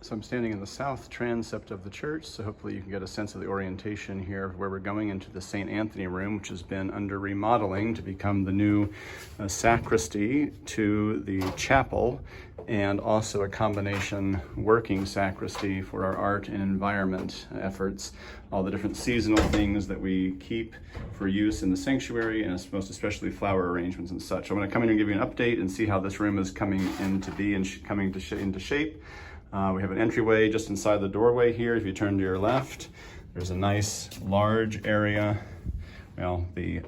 So I'm standing in the south transept of the church, so hopefully you can get a sense of the orientation here of where we're going into the St. Anthony room, which has been under remodeling to become the new sacristy to the chapel, and also a combination working sacristy for our art and environment efforts, all the different seasonal things that we keep for use in the sanctuary, and most especially flower arrangements and such. So I'm going to come in and give you an update and see how this room is coming into be and into shape. We have an entryway just inside the doorway here. If you turn to your left, there's a nice large area. Well, the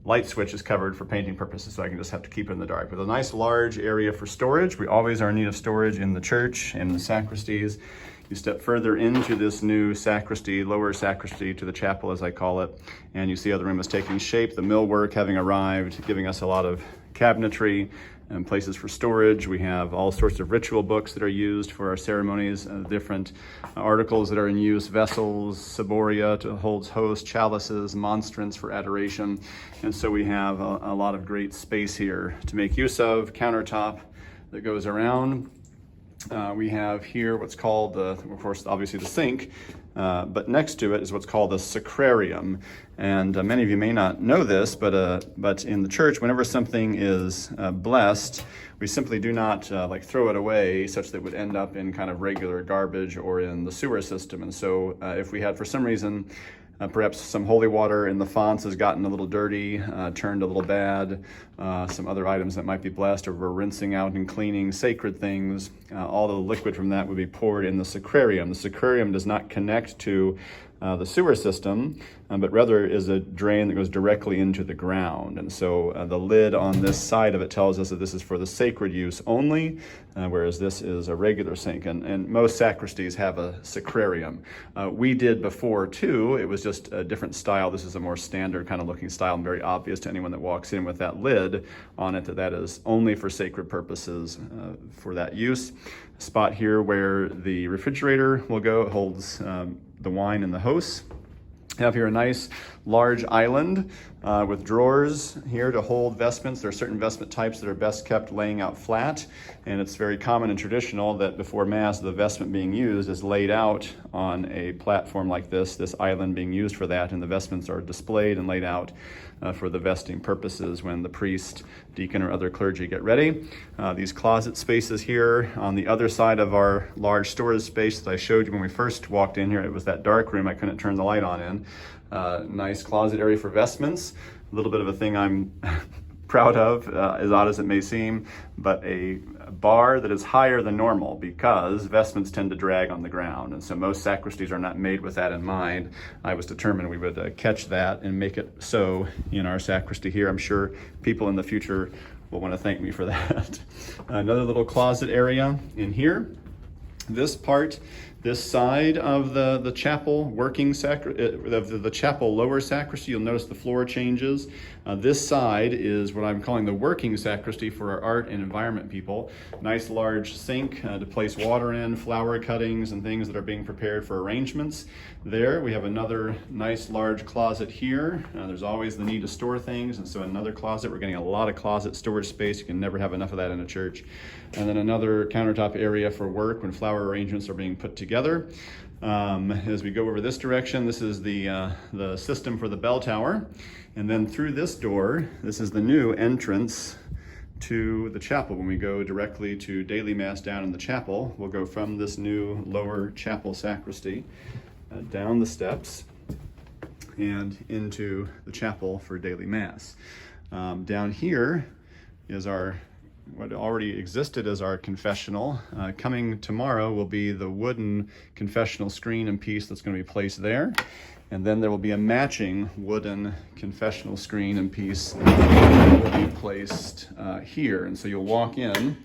light switch is covered for painting purposes, so I can just have to keep it in the dark. But a nice large area for storage. We always are in need of storage in the church and the sacristies. You step further into this new sacristy, lower sacristy to the chapel as I call it, and you see how the room is taking shape, the millwork having arrived, giving us a lot of cabinetry and places for storage. We have all sorts of ritual books that are used for our ceremonies, different articles that are in use, vessels, ciboria to hold host, chalices, monstrance for adoration. And so we have a lot of great space here to make use of, countertop that goes around. We have here what's called, of course, obviously the sink, but next to it is what's called the sacrarium. And many of you may not know this, but in the church, whenever something is blessed, we simply do not throw it away such that it would end up in kind of regular garbage or in the sewer system. And so if we had, for some reason, perhaps some holy water in the fonts has gotten a little dirty, turned a little bad, some other items that might be blessed, or we're rinsing out and cleaning sacred things, all the liquid from that would be poured in the sacrarium. The sacrarium does not connect to the sewer system, but rather is a drain that goes directly into the ground. And so the lid on this side of it tells us that this is for the sacred use only, whereas this is a regular sink. And most sacristies have a sacrarium. We did before too. It was just a different style. This is a more standard kind of looking style and very obvious to anyone that walks in with that lid on it that is only for sacred purposes for that use. A spot here where the refrigerator will go. It holds the wine and the hosts. We have here a nice large island with drawers here to hold vestments. There are certain vestment types that are best kept laying out flat, and it's very common and traditional that before Mass, the vestment being used is laid out on a platform like this island being used for that, and the vestments are displayed and laid out for the vesting purposes when the priest, deacon, or other clergy get ready. These closet spaces here on the other side of our large storage space that I showed you when we first walked in here. It was that dark room I couldn't turn the light on in. Nice closet area for vestments. A little bit of a thing I'm proud of, as odd as it may seem, but a bar that is higher than normal because vestments tend to drag on the ground. And so most sacristies are not made with that in mind. I was determined we would catch that and make it so in our sacristy here. I'm sure people in the future will want to thank me for that. Another little closet area in here. This side of the chapel working the chapel lower sacristy, you'll notice the floor changes. This side is what I'm calling the working sacristy for our art and environment people. Nice large sink to place water in, flower cuttings and things that are being prepared for arrangements. There we have another nice large closet here. There's always the need to store things, and so another closet. We're getting a lot of closet storage space. You can never have enough of that in a church. And then another countertop area for work when flower arrangements are being put together. As we go over this direction, this is the system for the bell tower. And then through this door, this is the new entrance to the chapel. When we go directly to daily Mass down in the chapel, we'll go from this new lower chapel sacristy down the steps and into the chapel for daily Mass. Down here is what already existed as our confessional. Coming tomorrow will be the wooden confessional screen and piece that's going to be placed there. And then there will be a matching wooden confessional screen and piece that will be placed here. And so you'll walk in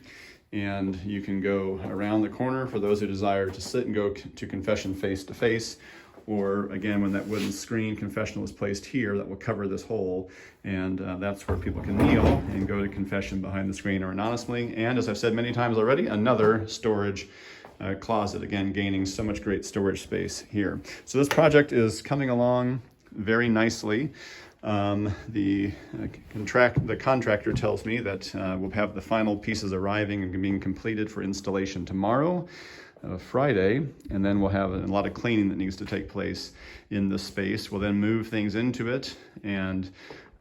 and you can go around the corner for those who desire to sit and go to confession face to face. Or again, when that wooden screen confessional is placed here, that will cover this hole, and that's where people can kneel and go to confession behind the screen or anonymously. And as I've said many times already, another storage closet, again, gaining so much great storage space here. So this project is coming along very nicely. The contractor tells me that we'll have the final pieces arriving and being completed for installation tomorrow, Friday, and then we'll have a lot of cleaning that needs to take place in the space. We'll then move things into it and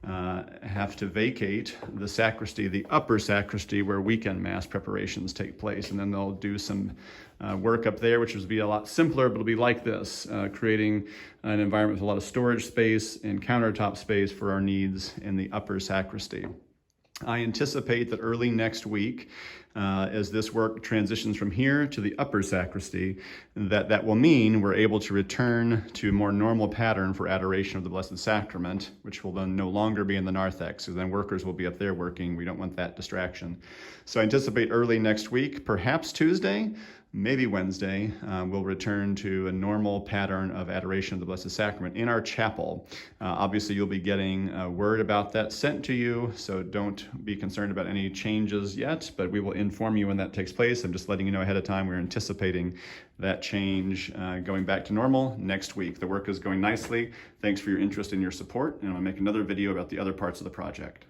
have to vacate the sacristy, the upper sacristy, where weekend mass preparations take place. And then they'll do some work up there, which will be a lot simpler, but it'll be like this, creating an environment with a lot of storage space and countertop space for our needs in the upper sacristy. I anticipate that early next week, as this work transitions from here to the upper sacristy, that will mean we're able to return to a more normal pattern for adoration of the Blessed Sacrament, which will then no longer be in the narthex, so then workers will be up there working. We don't want that distraction. So I anticipate early next week, perhaps Tuesday, maybe Wednesday, we'll return to a normal pattern of adoration of the Blessed Sacrament in our chapel. Obviously, you'll be getting a word about that sent to you, so don't be concerned about any changes yet, but we will inform you when that takes place. I'm just letting you know ahead of time we're anticipating that change going back to normal next week. The work is going nicely. Thanks for your interest and your support, and I'll make another video about the other parts of the project.